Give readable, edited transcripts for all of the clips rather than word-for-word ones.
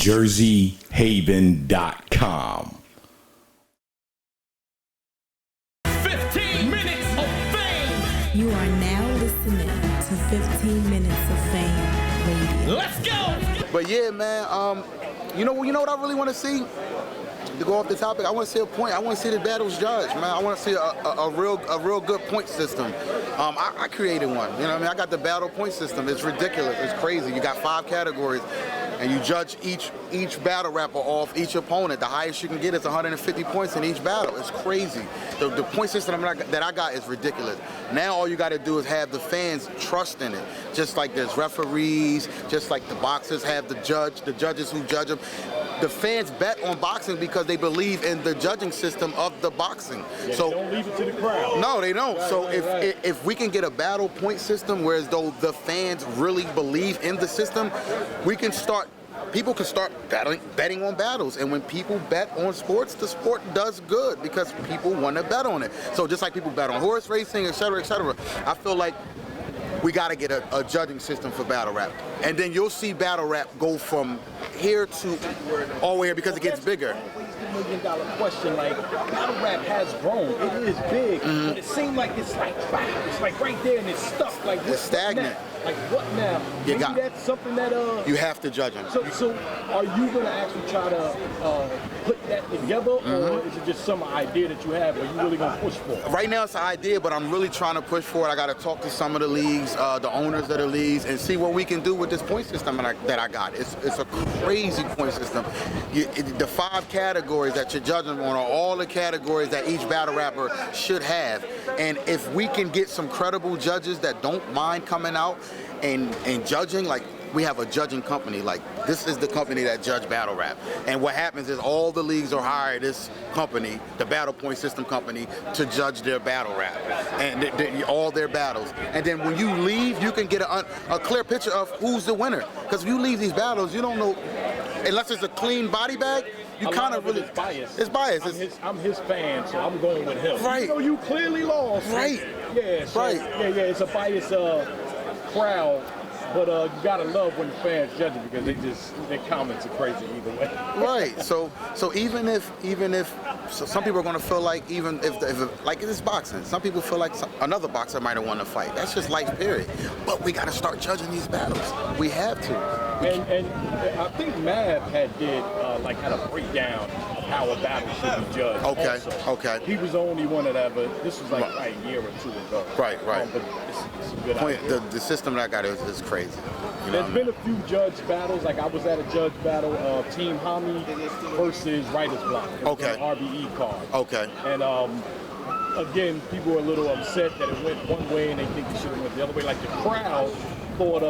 JerseyHaven.com. 15 minutes of fame. You are now listening to 15 Minutes of Fame Radio. Let's go. But yeah, man, you know what I really want to see? To go off the topic, I want to see a point. I want to see the battles judged, man. I want to see a real good point system. I created one. You know what I mean? I got the battle point system. It's ridiculous. It's crazy. You got 5 categories, and you judge each battle rapper off each opponent. The highest you can get is 150 points in each battle. It's crazy. The point system that I got is ridiculous. Now all you got to do is have the fans trust in it. Just like there's referees, just like the boxers have the judges who judge them. The fans bet on boxing because they believe in the judging system of the boxing. Yeah, so they don't leave it to the crowd. No, they don't. Right, So right. if we can get a battle point system, whereas though the fans really believe in the system, people can start betting on battles. And when people bet on sports, the sport does good because people want to bet on it. So just like people bet on horse racing, et cetera, I feel like we got to get a judging system for battle rap. And then you'll see battle rap go from here to all the way here because it gets bigger. $1 million question, like, battle rap has grown. It is big, but it seems like it's like right there and it's stuck. Like, It's stagnant. Like, what now? Maybe that's something that You have to judge them. So are you going to actually try to put that together, or is it just some idea that you have, or you really going to push for it? Right now it's an idea, but I'm really trying to push for it. I got to talk to some of the leagues, the owners of the leagues, and see what we can do with this point system that I got. It's a crazy point system. The 5 categories that you're judging on are all the categories that each battle rapper should have. And if we can get some credible judges that don't mind coming out and judging, like we have a judging company, like this is the company that judge battle rap. And what happens is all the leagues will hire this company, the battle point system company, to judge their battle rap and all their battles. And then when you leave, you can get a clear picture of who's the winner. Because if you leave these battles, you don't know, unless it's a clean body bag, you kind of really... It's biased. It's biased. I'm his fan, so I'm going with him. Right. You know, you clearly lost. Right. Yeah, so, Right. Yeah, it's a biased crowd. But you gotta love when the fans judge it because their comments are crazy either way. Right. So even if some people are going to feel like if like it's boxing, some people feel like another boxer might have won the fight. That's just life, period. But we got to start judging these battles. We have to. And I think Mav had a breakdown of how a battle should be judged. Okay. He was the only one that ever. This was like a year or 2 ago. Right. But it's a good idea. The system that I got is crazy. There's been a few judge battles. Like I was at a judge battle, Team Hami versus Writer's Block. It was an RBE card. Okay. And again, people were a little upset that it went one way and they think it should have went the other way. Like the crowd thought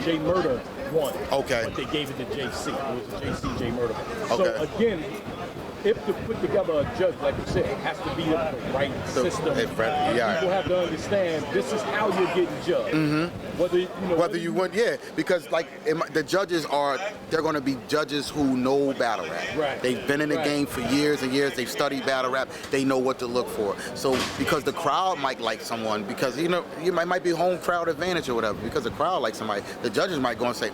J Murder won. Okay. But they gave it to JC. It was a JC J Murder. Okay. So again, if to put together a judge, like you said, it has to be the right system. People have to understand this is how you're getting judged. Whether you win, because like the judges they're going to be judges who know battle rap. Right. They've been in the game for years and years. They've studied battle rap. They know what to look for. So because the crowd might like someone, because you might be home crowd advantage or whatever. Because the crowd likes somebody, the judges might go and say,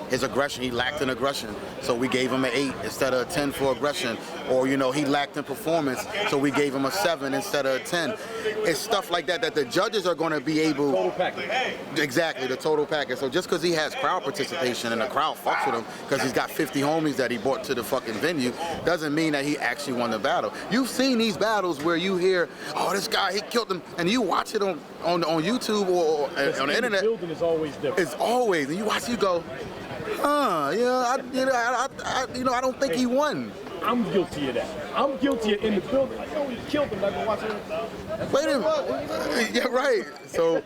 his aggression, he lacked in aggression, so we gave him an 8 instead of a 10 for aggression. Or, he lacked in performance, so we gave him a 7 instead of a 10. It's stuff like that the judges are going to be able... Total package. Exactly, the total package. So just because he has crowd participation and the crowd fucks with him because he's got 50 homies that he brought to the fucking venue, doesn't mean that he actually won the battle. You've seen these battles where you hear, oh, this guy, he killed him, and you watch it on YouTube or on the internet. The building is always different. It's always, and you watch, you go, I don't think he won. I'm guilty of that. I'm guilty of in the building. Like, he killed him. Like, watching. Wait a minute. Yeah, right. So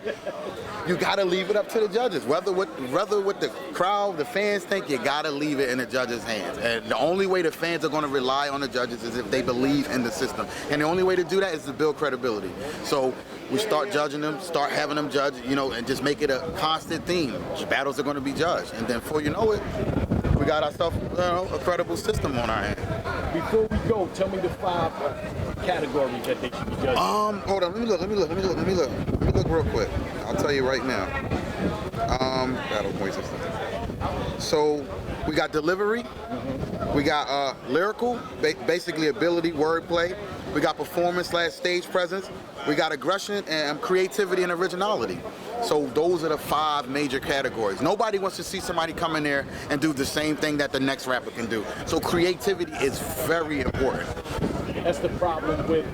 you gotta leave it up to the judges. Whether what the crowd, the fans think, you gotta leave it in the judges' hands. And the only way the fans are gonna rely on the judges is if they believe in the system. And the only way to do that is to build credibility. So we start judging them, start having them judge, and just make it a constant theme. Battles are gonna be judged. And then before you know it, we got ourselves a credible system on our hands. Before we go, tell me the 5 categories that they should be judging. Hold on, let me look real quick. I'll tell you right now. Battle point system. So we got delivery, we got lyrical, basically ability, wordplay. We got performance/stage presence. We got aggression and creativity and originality. So those are the 5 major categories. Nobody wants to see somebody come in there and do the same thing that the next rapper can do. So creativity is very important. That's the problem with,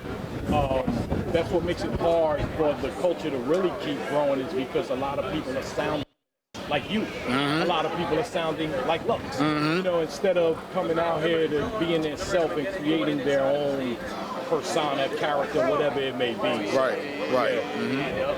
that's what makes it hard for the culture to really keep growing, is because a lot of people are sounding like you. A lot of people are sounding like Lux. You know, instead of coming out here to being their self and creating their own persona, character, whatever it may be. Right.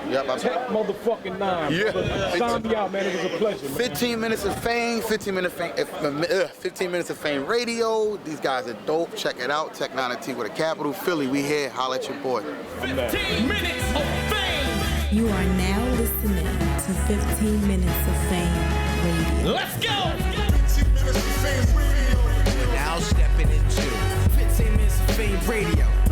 Yep. Tech motherfucking 9. Yeah. Sign me out, man. It was a pleasure, man. 15 minutes of fame, 15 minutes of fame radio. These guys are dope. Check it out. Tech 9 T with a capital. Philly, we here. Holla at your boy. 15 minutes of fame. You are now listening to 15 Minutes of Fame Radio. Let's go. 15 minutes of fame radio. We're now stepping into 15 minutes of fame radio.